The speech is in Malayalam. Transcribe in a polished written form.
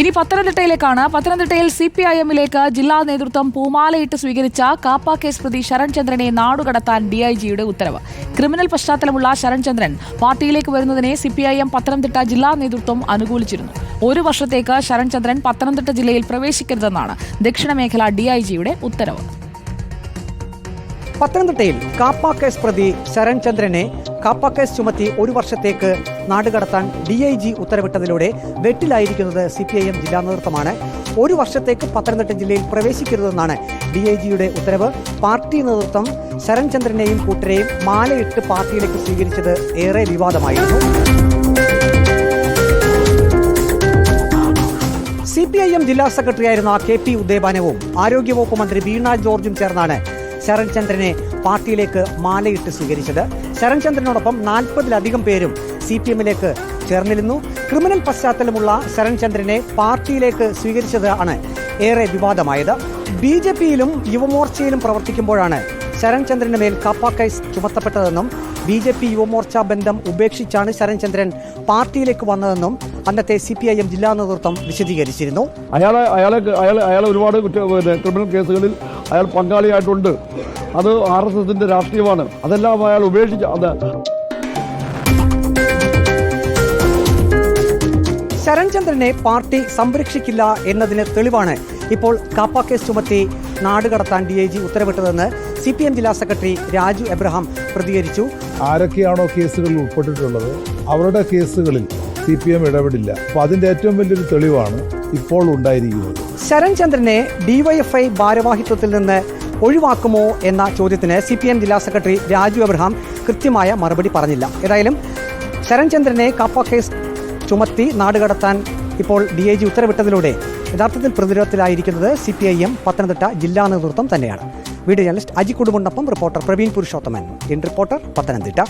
ഇനി പത്തനംതിട്ടയിലേക്കാണ്. പത്തനംതിട്ടയിൽ CPIM-ലേക്ക് ജില്ലാ നേതൃത്വം പൂമാലയിട്ട് സ്വീകരിച്ച കാപ്പ കേസ് പ്രതി ശരൺചന്ദ്രനെ നാടുകടത്താൻ DIG-യുടെ ഉത്തരവ്. ക്രിമിനൽ പശ്ചാത്തലമുള്ള ശരൺചന്ദ്രൻ പാർട്ടിയിലേക്ക് വരുന്നതിനെ CPIM പത്തനംതിട്ട ജില്ലാ നേതൃത്വം അനുകൂലിച്ചിരുന്നു. 1 വർഷത്തേക്ക് ശരൺചന്ദ്രൻ പത്തനംതിട്ട ജില്ലയിൽ പ്രവേശിക്കരുതെന്നാണ് ദക്ഷിണ മേഖല DIG-യുടെ ഉത്തരവ്. പത്തനംതിട്ടയിൽ കാപ്പ കേസ് പ്രതി ശരൺചന്ദ്രനെ കാപ്പ കേസ് ചുമത്തി 1 വർഷത്തേക്ക് നാടുകടത്താൻ DIG ഉത്തരവിട്ടതിലൂടെ വെട്ടിലായിരിക്കുന്നത് CPIM ജില്ലാ നേതൃത്വമാണ്. 1 വർഷത്തേക്ക് പത്തനംതിട്ട ജില്ലയിൽ പ്രവേശിക്കരുതെന്നാണ് DIG-യുടെ ഉത്തരവ്. പാർട്ടി നേതൃത്വം ശരൺചന്ദ്രനെയും കൂട്ടരെയും മാലയിട്ട് പാർട്ടിയിലേക്ക് സ്വീകരിച്ചത് ഏറെ വിവാദമായിരുന്നു. CPIM ജില്ലാ സെക്രട്ടറിയായിരുന്ന KP ഉദയഭാനവും ആരോഗ്യവകുപ്പ് മന്ത്രി വീണ ജോർജും ചേർന്നാണ് ശരൺചന്ദ്രനെ പാർട്ടിയിലേക്ക് മാലയിട്ട് സ്വീകരിച്ചത്. ശരൺചന്ദ്രനോടൊപ്പം 40-ലധികം പേരും CPM-ലേക്ക് ചേർന്നിരുന്നു. ക്രിമിനൽ പശ്ചാത്തലമുള്ള ശരൺചന്ദ്രനെ പാർട്ടിയിലേക്ക് സ്വീകരിച്ചതാണ് ഏറെ വിവാദമായത്. BJP-യിലും യുവമോർച്ചയിലും പ്രവർത്തിക്കുമ്പോഴാണ് ശരൺചന്ദ്രന് മേൽ കാപ്പ കേസ് ചുമത്തപ്പെട്ടതെന്നും BJP യുവമോർച്ച ബന്ധം ഉപേക്ഷിച്ചാണ് ശരൺചന്ദ്രൻ പാർട്ടിയിലേക്ക് വന്നതെന്നും അന്നത്തെ CPIM ജില്ലാ നേതൃത്വം വിശദീകരിച്ചിരുന്നു. അയാൾ ഒരുപാട് ക്രിമിനൽ കേസുകളിൽ അയാൾ പങ്കാളിയായിട്ടുണ്ട്. അത് RSSന്റെ രാഷ്ട്രീയമാണ്. അതെല്ലാം അയാൾ ഉപേക്ഷിച്ച ശരൺചന്ദ്രനെ പാർട്ടി സംരക്ഷിക്കില്ല എന്നതിന് തെളിവാണ് ഇപ്പോൾ കാപ്പ കേസ് ചുമത്തി നാടുകടത്താൻ DIG ഉത്തരവിട്ടതെന്ന് CPM ജില്ലാ സെക്രട്ടറി രാജു എബ്രഹാം പ്രതികരിച്ചു. ആരൊക്കെയാണോ കേസുകളിൽ ഉൾപ്പെട്ടിട്ടുള്ളത് അവരുടെ കേസുകളിൽ CPM ഇടപെടില്ല. അപ്പൊ അതിന്റെ ഏറ്റവും വലിയൊരു തെളിവാണ് ഇപ്പോൾ ഉണ്ടായിരിക്കുന്നത്. ശരൺചന്ദ്രനെ DYFI ഭാരവാഹിത്വത്തിൽ നിന്ന് ഒഴിവാക്കുമോ എന്ന ചോദ്യത്തിന് CPM ജില്ലാ സെക്രട്ടറി രാജു എബ്രഹാം കൃത്യമായ മറുപടി പറഞ്ഞില്ല. ഏതായാലും ശരൺചന്ദ്രനെ കാപ്പ കേസ് ചുമത്തി നാടുകടത്താൻ ഇപ്പോൾ DIG ഉത്തരവിട്ടതിലൂടെ യഥാർത്ഥത്തിൽ പ്രതിരോധത്തിലായിരിക്കുന്നത് CPIM പത്തനംതിട്ട ജില്ലാ നേതൃത്വം തന്നെയാണ്. വീഡിയോ ജേർണലിസ്റ്റ് അജി കുടുംബനൊപ്പം റിപ്പോർട്ടർ പ്രവീൺ പുരുഷോത്തമൻ. റിപ്പോർട്ടർ പത്തനംതിട്ട.